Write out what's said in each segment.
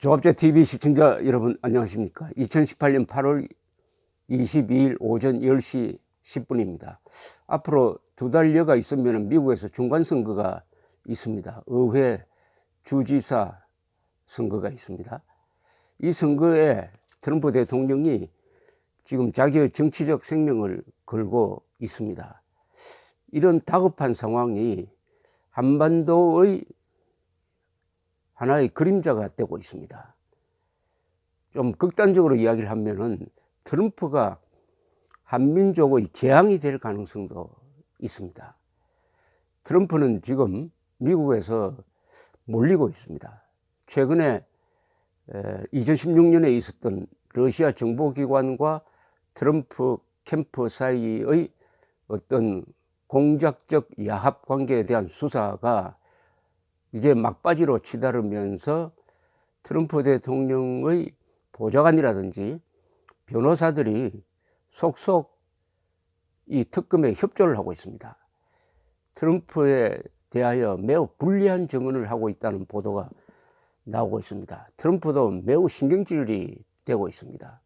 조합제TV 시청자 여러분 안녕하십니까. 2018년 8월 22일 오전 10시 10분입니다. 앞으로 2달여가 있으면 미국에서 중간선거가 있습니다. 의회, 주지사 선거가 있습니다. 이 선거에 트럼프 대통령이 지금 자기의 정치적 생명을 걸고 있습니다. 이런 다급한 상황이 한반도의 하나의 그림자가 되고 있습니다. 좀 극단적으로 이야기를 하면은 트럼프가 한민족의 재앙이 될 가능성도 있습니다. 트럼프는 지금 미국에서 몰리고 있습니다. 최근에 2016년에 있었던 러시아 정보기관과 트럼프 캠프 사이의 어떤 공작적 야합 관계에 대한 수사가 이제 막바지로 치달으면서 트럼프 대통령의 보좌관이라든지 변호사들이 속속 이 특검에 협조를 하고 있습니다. 트럼프에 대하여 매우 불리한 증언을 하고 있다는 보도가 나오고 있습니다. 트럼프도 매우 신경질이 되고 있습니다.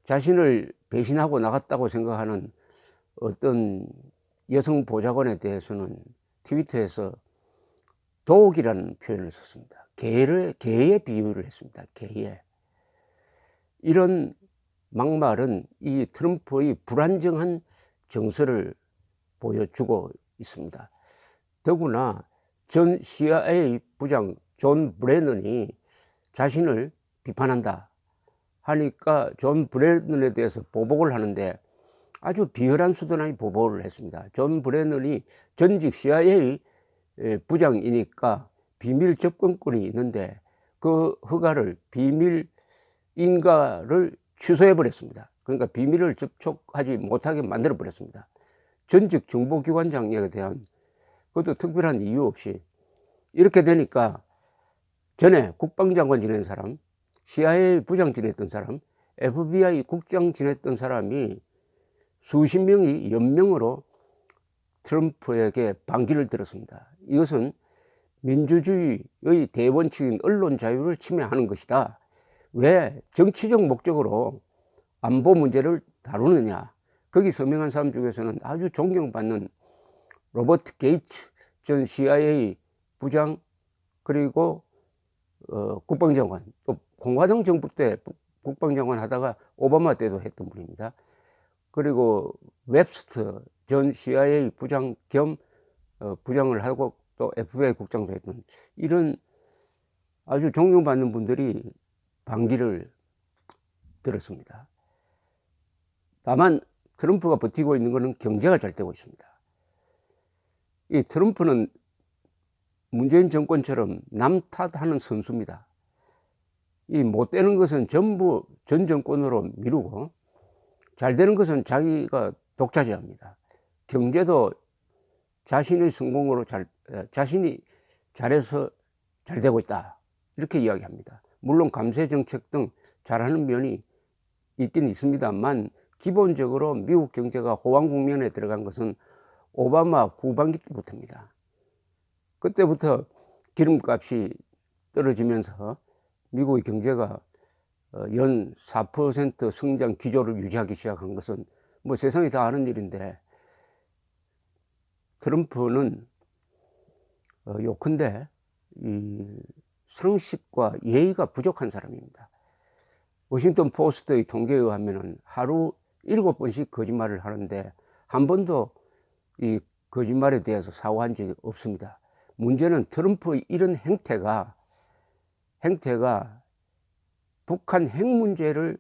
자신을 배신하고 나갔다고 생각하는 어떤 여성 보좌관에 대해서는 트위터에서 도옥이라는 표현을 썼습니다. 개에 비유를 했습니다. 개에. 이런 막말은 이 트럼프의 불안정한 정서를 보여주고 있습니다. 더구나 전 CIA 부장 존 브래넌이 자신을 비판한다 하니까 존 브래넌에 대해서 보복을 하는데 아주 비열한 수준의 보복을 했습니다. 존 브래넌이 전직 CIA 부장이니까 비밀 접근권이 있는데 그 허가를 비밀 인가를 취소해 버렸습니다. 그러니까 비밀을 접촉하지 못하게 만들어 버렸습니다. 전직 정보기관장에 대한 그것도 특별한 이유 없이 이렇게 되니까 전에 국방장관 지낸 사람, CIA 부장 지냈던 사람, FBI 국장 지냈던 사람이 수십 명이 연명으로 트럼프에게 반기를 들었습니다. 이것은 민주주의의 대원칙인 언론 자유를 침해하는 것이다. 왜 정치적 목적으로 안보 문제를 다루느냐. 거기 서명한 사람 중에서는 아주 존경받는 로버트 게이츠 전 CIA 부장 그리고 국방장관, 또 공화당 정부 때 국방장관 하다가 오바마 때도 했던 분입니다. 그리고 웹스터 전 CIA 부장 겸 부장을 하고 또 FBI 국장도 했던 이런 아주 존경받는 분들이 반기를 들었습니다. 다만 트럼프가 버티고 있는 것은 경제가 잘 되고 있습니다. 이 트럼프는 문재인 정권처럼 남 탓하는 선수입니다. 이 못 되는 것은 전부 전 정권으로 미루고 잘 되는 것은 자기가 독차지합니다. 경제도 자신의 성공으로 자신이 잘해서 잘 되고 있다 이렇게 이야기합니다. 물론 감세 정책 등 잘하는 면이 있긴 있습니다만 기본적으로 미국 경제가 호황 국면에 들어간 것은 오바마 후반기 때부터입니다. 그때부터 기름값이 떨어지면서 미국의 경제가 연 4% 성장 기조를 유지하기 시작한 것은 뭐 세상이 다 아는 일인데 트럼프는 요컨대 이 상식과 예의가 부족한 사람입니다. 워싱턴 포스트의 통계에 의하면 하루 7번씩 거짓말을 하는데 한 번도 이 거짓말에 대해서 사과한 적이 없습니다. 문제는 트럼프의 이런 행태가 북한 핵 문제를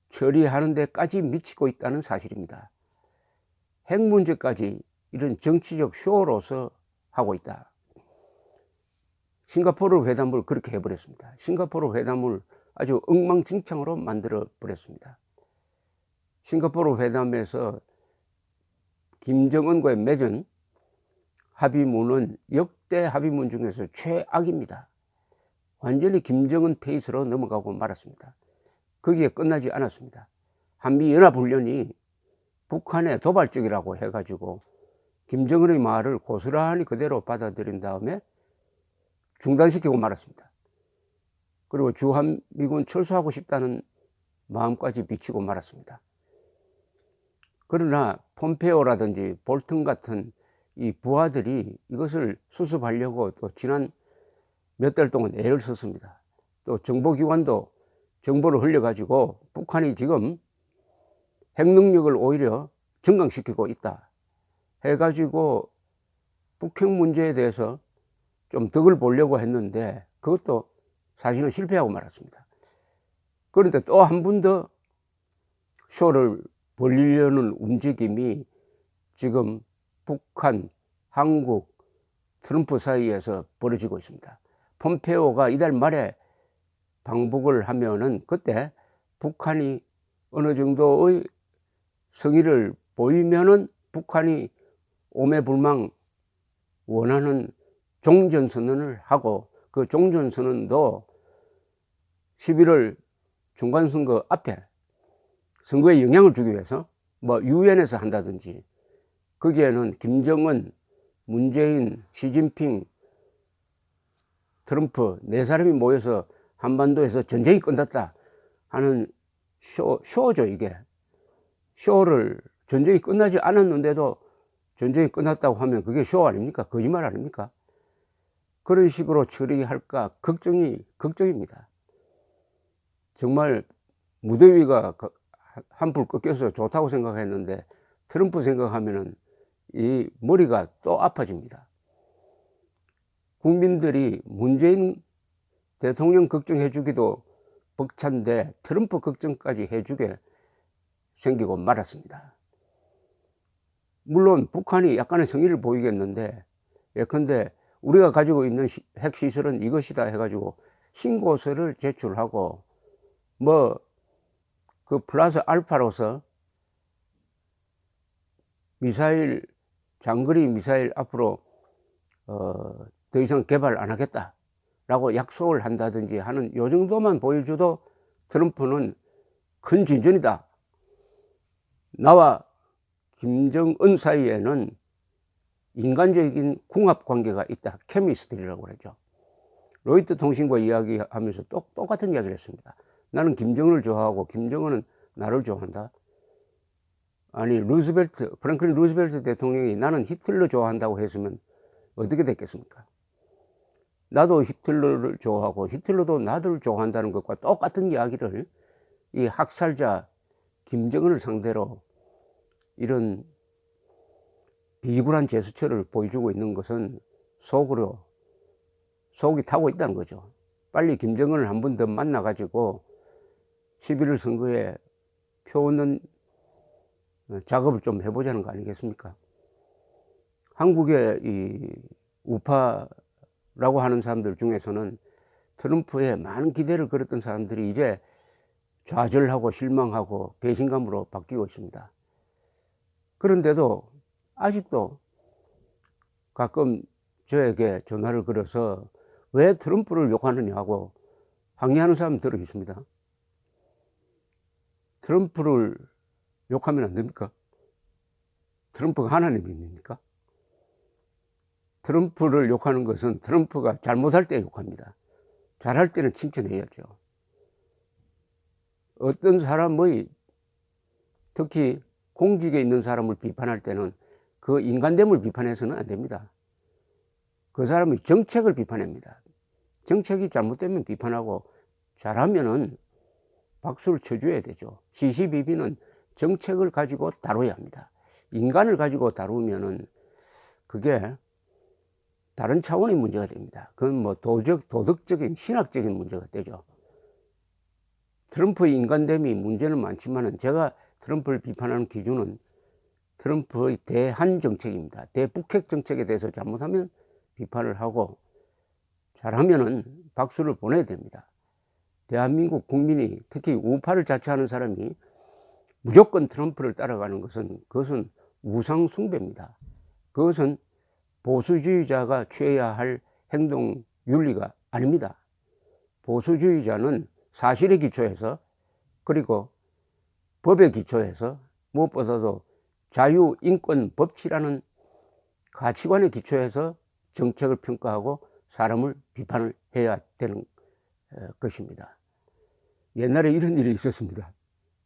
처리하는 데까지 미치고 있다는 사실입니다. 핵 문제까지 이런 정치적 쇼로서 하고 있다. 싱가포르 회담을 그렇게 해버렸습니다. 싱가포르 회담을 아주 엉망진창으로 만들어 버렸습니다. 싱가포르 회담에서 김정은과의 맺은 합의문은 역대 합의문 중에서 최악입니다. 완전히 김정은 페이스로 넘어가고 말았습니다. 거기에 끝나지 않았습니다. 한미연합훈련이 북한의 도발적이라고 해가지고 김정은의 말을 고스란히 그대로 받아들인 다음에 중단시키고 말았습니다. 그리고 주한미군 철수하고 싶다는 마음까지 비치고 말았습니다. 그러나 폼페오라든지 볼튼 같은 이 부하들이 이것을 수습하려고 또 지난 몇 달 동안 애를 썼습니다. 또 정보기관도 정보를 흘려가지고 북한이 지금 핵능력을 오히려 증강시키고 있다 해가지고 북핵 문제에 대해서 좀 덕을 보려고 했는데 그것도 사실은 실패하고 말았습니다. 그런데 또 한 번 더 쇼를 벌리려는 움직임이 지금 북한, 한국, 트럼프 사이에서 벌어지고 있습니다. 폼페오가 이달 말에 방북을 하면은 그때 북한이 어느 정도의 성의를 보이면은 북한이 오매불망 원하는 종전선언을 하고 그 종전선언도 11월 중간선거 앞에 선거에 영향을 주기 위해서 뭐 유엔에서 한다든지 거기에는 김정은, 문재인, 시진핑, 트럼프 네 사람이 모여서 한반도에서 전쟁이 끝났다 하는 쇼죠. 이게 쇼를 전쟁이 끝나지 않았는데도 전쟁이 끝났다고 하면 그게 쇼 아닙니까? 거짓말 아닙니까? 그런 식으로 처리할까 걱정입니다. 정말 무더위가 한풀 꺾여서 좋다고 생각했는데 트럼프 생각하면은 이 머리가 또 아파집니다. 국민들이 문재인 대통령 걱정해 주기도 벅찬데 트럼프 걱정까지 해주게 생기고 말았습니다. 물론 북한이 약간의 성의를 보이겠는데 예컨대 우리가 가지고 있는 핵시설은 이것이다 해가지고 신고서를 제출하고 뭐 그 플러스 알파로서 미사일 장거리 미사일 앞으로 더 이상 개발 안 하겠다 라고 약속을 한다든지 하는 요 정도만 보여줘도 트럼프는 큰 진전이다. 나와 김정은 사이에는 인간적인 궁합관계가 있다. 케미스트리라고 그러죠. 로이터 통신과 이야기하면서 똑같은 이야기를 했습니다. 나는 김정은을 좋아하고 김정은은 나를 좋아한다. 아니 프랭클린 루즈벨트 대통령이 나는 히틀러 좋아한다고 했으면 어떻게 됐겠습니까? 나도 히틀러를 좋아하고 히틀러도 나를 좋아한다는 것과 똑같은 이야기를 이 학살자 김정은을 상대로 이런 비굴한 제스처를 보여주고 있는 것은 속이 타고 있다는 거죠. 빨리 김정은을 한 번 더 만나가지고 11월 선거에 표 얻는 작업을 좀 해보자는 거 아니겠습니까? 한국의 이 우파라고 하는 사람들 중에서는 트럼프에 많은 기대를 걸었던 사람들이 이제 좌절하고 실망하고 배신감으로 바뀌고 있습니다. 그런데도 아직도 가끔 저에게 전화를 걸어서 왜 트럼프를 욕하느냐고 항의하는 사람 들어 있습니다. 트럼프를 욕하면 안 됩니까? 트럼프가 하나님입니까? 트럼프를 욕하는 것은 트럼프가 잘못할 때 욕합니다. 잘할 때는 칭찬해야죠. 어떤 사람의 특히 공직에 있는 사람을 비판할 때는 그 인간됨을 비판해서는 안 됩니다. 그 사람의 정책을 비판합니다. 정책이 잘못되면 비판하고 잘하면은 박수를 쳐줘야 되죠. 시시비비는 정책을 가지고 다뤄야 합니다. 인간을 가지고 다루면은 그게 다른 차원의 문제가 됩니다. 그건 뭐 도덕적인 신학적인 문제가 되죠. 트럼프의 인간됨이 문제는 많지만은 제가 트럼프를 비판하는 기준은 트럼프의 대한 정책입니다. 대북핵 정책에 대해서 잘못하면 비판을 하고 잘하면은 박수를 보내야 됩니다. 대한민국 국민이 특히 우파를 자처하는 사람이 무조건 트럼프를 따라가는 것은 그것은 우상 숭배입니다. 그것은 보수주의자가 취해야 할 행동 윤리가 아닙니다. 보수주의자는 사실에 기초해서 그리고 법에 기초해서 무엇보다도 자유, 인권, 법치라는 가치관에 기초해서 정책을 평가하고 사람을 비판을 해야 되는 것입니다. 옛날에 이런 일이 있었습니다.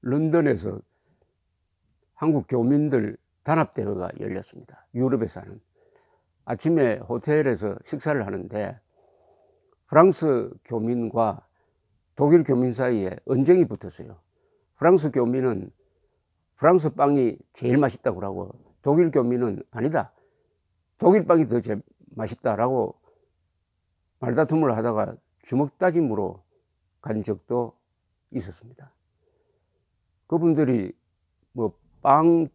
런던에서 한국 교민들 단합대회가 열렸습니다. 유럽에 사는. 아침에 호텔에서 식사를 하는데 프랑스 교민과 독일 교민 사이에 언쟁이 붙었어요. 프랑스 교민은 프랑스 빵이 제일 맛있다고 하고 독일 교민은 아니다, 독일 빵이 더 제일 맛있다라고 말다툼을 하다가 주먹 다짐으로 간 적도 있었습니다. 그분들이 뭐 빵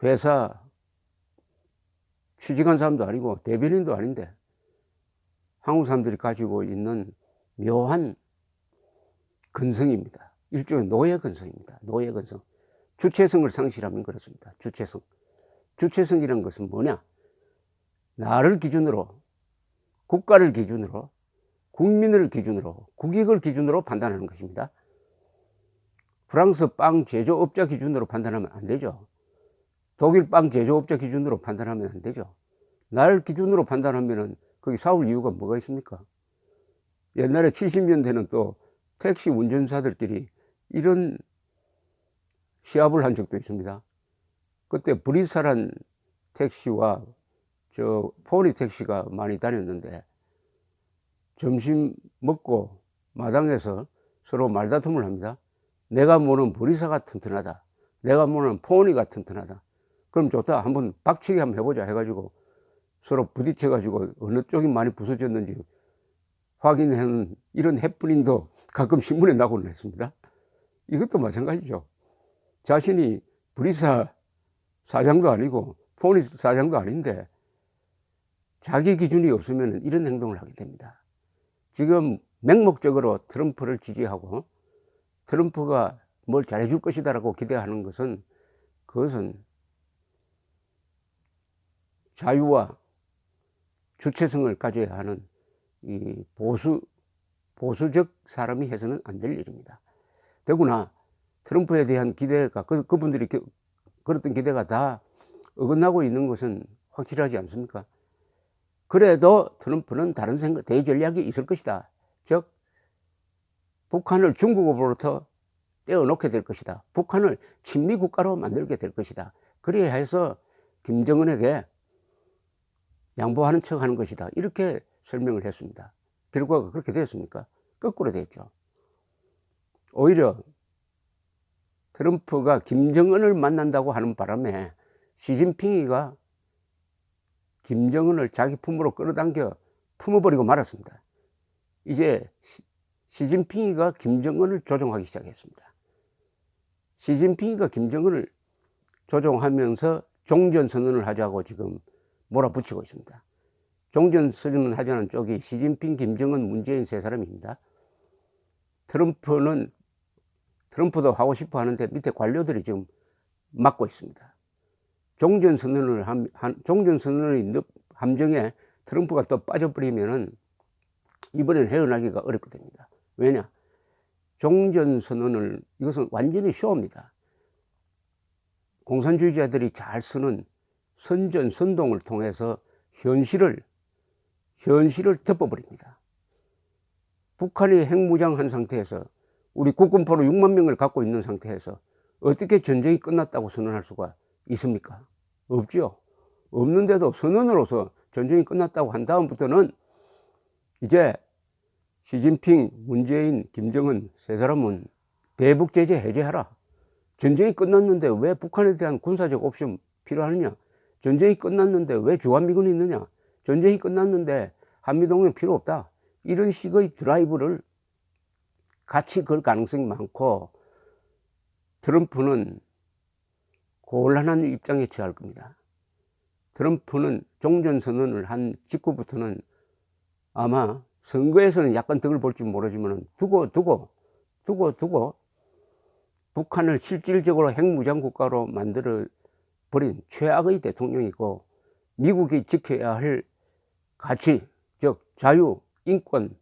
회사 취직한 사람도 아니고 대변인도 아닌데 한국 사람들이 가지고 있는 묘한 근성입니다. 일종의 노예 근성입니다. 노예 근성. 주체성을 상실하면 그렇습니다. 주체성. 주체성이라는 것은 뭐냐? 나를 기준으로, 국가를 기준으로, 국민을 기준으로, 국익을 기준으로 판단하는 것입니다. 프랑스 빵 제조업자 기준으로 판단하면 안 되죠. 독일 빵 제조업자 기준으로 판단하면 안 되죠. 나를 기준으로 판단하면은 거기 싸울 이유가 뭐가 있습니까? 옛날에 70년대는 또 택시 운전사들끼리 이런 시합을 한 적도 있습니다. 그때 브리사란 택시와 저 포니 택시가 많이 다녔는데 점심 먹고 마당에서 서로 말다툼을 합니다. 내가 모는 브리사가 튼튼하다, 내가 모는 포니가 튼튼하다. 그럼 좋다, 한번 박치기 한번 해보자 해가지고 서로 부딪혀가지고 어느 쪽이 많이 부서졌는지 확인하는 이런 해프닝도 가끔 신문에 나고는 했습니다. 이것도 마찬가지죠. 자신이 브리사 사장도 아니고 포니 사장도 아닌데 자기 기준이 없으면 이런 행동을 하게 됩니다. 지금 맹목적으로 트럼프를 지지하고 트럼프가 뭘 잘해줄 것이다라고 기대하는 것은, 그것은 자유와 주체성을 가져야 하는 이 보수적 사람이 해서는 안 될 일입니다. 더구나 트럼프에 대한 기대가, 그분들이 그랬던 기대가 다 어긋나고 있는 것은 확실하지 않습니까? 그래도 트럼프는 다른 생각, 대전략이 있을 것이다. 즉 북한을 중국으로부터 떼어놓게 될 것이다. 북한을 친미국가로 만들게 될 것이다. 그래야 해서 김정은에게 양보하는 척 하는 것이다. 이렇게 설명을 했습니다. 결과가 그렇게 됐습니까? 거꾸로 됐죠. 오히려 트럼프가 김정은을 만난다고 하는 바람에 시진핑이가 김정은을 자기 품으로 끌어당겨 품어버리고 말았습니다. 이제 시진핑이가 김정은을 조종하기 시작했습니다. 시진핑이가 김정은을 조종하면서 종전선언을 하자고 지금 몰아붙이고 있습니다. 종전선언을 하자는 쪽이 시진핑, 김정은, 문재인 세 사람입니다. 트럼프도 하고 싶어 하는데 밑에 관료들이 지금 막고 있습니다. 종전선언의 함정에 트럼프가 또 빠져버리면은 이번엔 헤어나기가 어렵게 됩니다. 왜냐? 종전선언을, 이것은 완전히 쇼입니다. 공산주의자들이 잘 쓰는 선전선동을 통해서 현실을 덮어버립니다. 북한이 핵무장한 상태에서, 우리 국군포로 6만 명을 갖고 있는 상태에서 어떻게 전쟁이 끝났다고 선언할 수가 있습니까? 없죠. 없는데도 선언으로서 전쟁이 끝났다고 한 다음부터는 이제 시진핑, 문재인, 김정은 세 사람은 대북 제재 해제하라. 전쟁이 끝났는데 왜 북한에 대한 군사적 옵션 필요하느냐? 전쟁이 끝났는데 왜 주한미군이 있느냐? 전쟁이 끝났는데 한미동맹 필요 없다. 이런 식의 드라이브를 같이 걸 가능성이 많고, 트럼프는 곤란한 입장에 처할 겁니다. 트럼프는 종전선언을 한 직후부터는 아마 선거에서는 약간 덕을 볼지 모르지만 두고 북한을 실질적으로 핵무장 국가로 만들어 버린 최악의 대통령이고, 미국이 지켜야 할 가치, 즉 자유, 인권,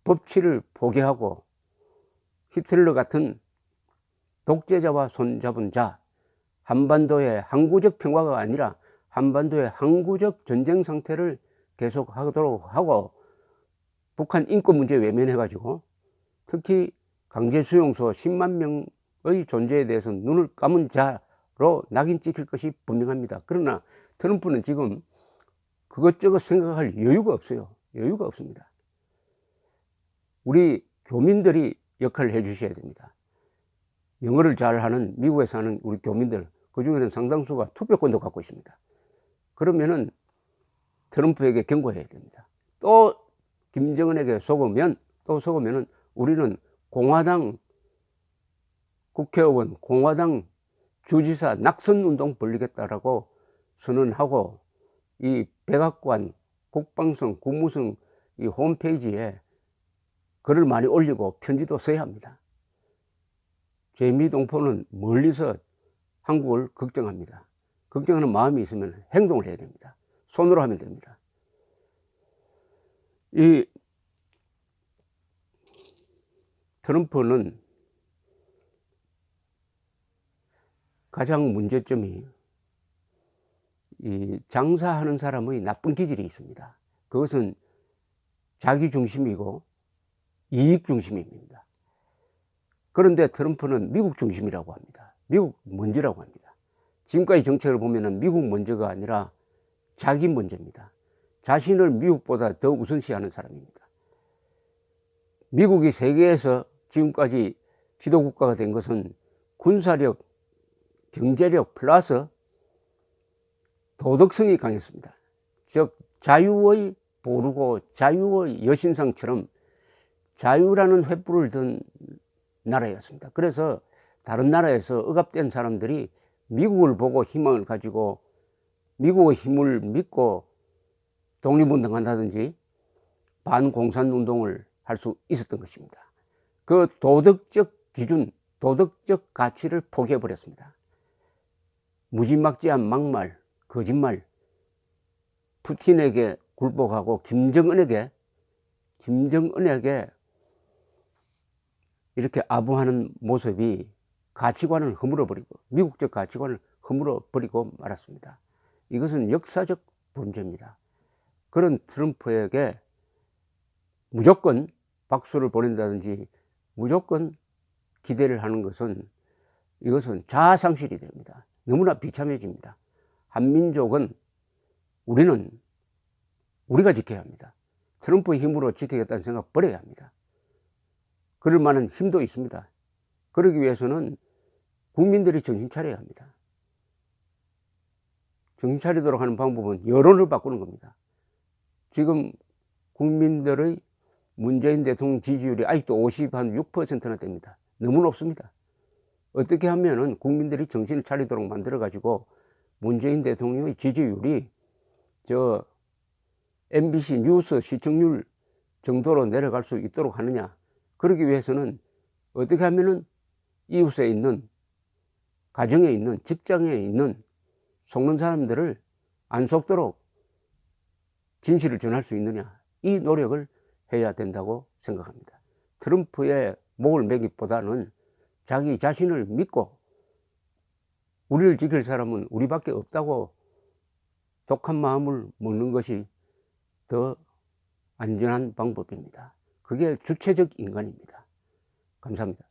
법치를 포기하고 히틀러 같은 독재자와 손잡은 자, 한반도의 항구적 평화가 아니라 한반도의 항구적 전쟁 상태를 계속하도록 하고 북한 인권 문제 외면해가지고 특히 강제수용소 10만 명의 존재에 대해서 눈을 감은 자로 낙인 찍힐 것이 분명합니다. 그러나 트럼프는 지금 그것저것 생각할 여유가 없어요. 여유가 없습니다. 우리 교민들이 역할을 해 주셔야 됩니다. 영어를 잘하는 미국에 사는 우리 교민들, 그 중에는 상당수가 투표권도 갖고 있습니다. 그러면은 트럼프에게 경고해야 됩니다. 또 김정은에게 속으면은 우리는 공화당 국회의원, 공화당 주지사 낙선운동 벌리겠다라고 선언하고, 이 백악관, 국방성, 국무성 이 홈페이지에 글을 많이 올리고 편지도 써야 합니다. 재미동포는 멀리서 한국을 걱정합니다. 걱정하는 마음이 있으면 행동을 해야 됩니다. 손으로 하면 됩니다. 이 트럼프는 가장 문제점이 이 장사하는 사람의 나쁜 기질이 있습니다. 그것은 자기 중심이고 이익 중심입니다. 그런데 트럼프는 미국 중심이라고 합니다. 미국 먼저라고 합니다. 지금까지 정책을 보면은 미국 먼저가 아니라 자기 먼저입니다. 자신을 미국보다 더 우선시하는 사람입니다. 미국이 세계에서 지금까지 지도국가가 된 것은 군사력, 경제력 플러스 도덕성이 강했습니다. 즉 자유의 보루고 자유의 여신상처럼 자유라는 횃불을 든 나라였습니다. 그래서 다른 나라에서 억압된 사람들이 미국을 보고 희망을 가지고 미국의 힘을 믿고 독립운동한다든지 반공산운동을 할 수 있었던 것입니다. 그 도덕적 기준, 도덕적 가치를 포기해 버렸습니다. 무지막지한 막말, 거짓말, 푸틴에게 굴복하고 김정은에게 이렇게 아부하는 모습이 가치관을 허물어버리고 미국적 가치관을 허물어버리고 말았습니다. 이것은 역사적 범죄입니다. 그런 트럼프에게 무조건 박수를 보낸다든지 무조건 기대를 하는 것은 이것은 자아상실이 됩니다. 너무나 비참해집니다. 한민족은 우리가 지켜야 합니다. 트럼프의 힘으로 지키겠다는 생각 버려야 합니다. 그럴 만한 힘도 있습니다. 그러기 위해서는 국민들이 정신 차려야 합니다. 정신 차리도록 하는 방법은 여론을 바꾸는 겁니다. 지금 국민들의 문재인 대통령 지지율이 아직도 56%나 됩니다. 너무 높습니다. 어떻게 하면은 국민들이 정신을 차리도록 만들어 가지고 문재인 대통령의 지지율이 저 MBC 뉴스 시청률 정도로 내려갈 수 있도록 하느냐. 그러기 위해서는 어떻게 하면은 이웃에 있는, 가정에 있는, 직장에 있는 속는 사람들을 안 속도록 진실을 전할 수 있느냐. 이 노력을 해야 된다고 생각합니다. 트럼프의 목을 매기보다는 자기 자신을 믿고 우리를 지킬 사람은 우리밖에 없다고 독한 마음을 먹는 것이 더 안전한 방법입니다. 그게 주체적 인간입니다. 감사합니다.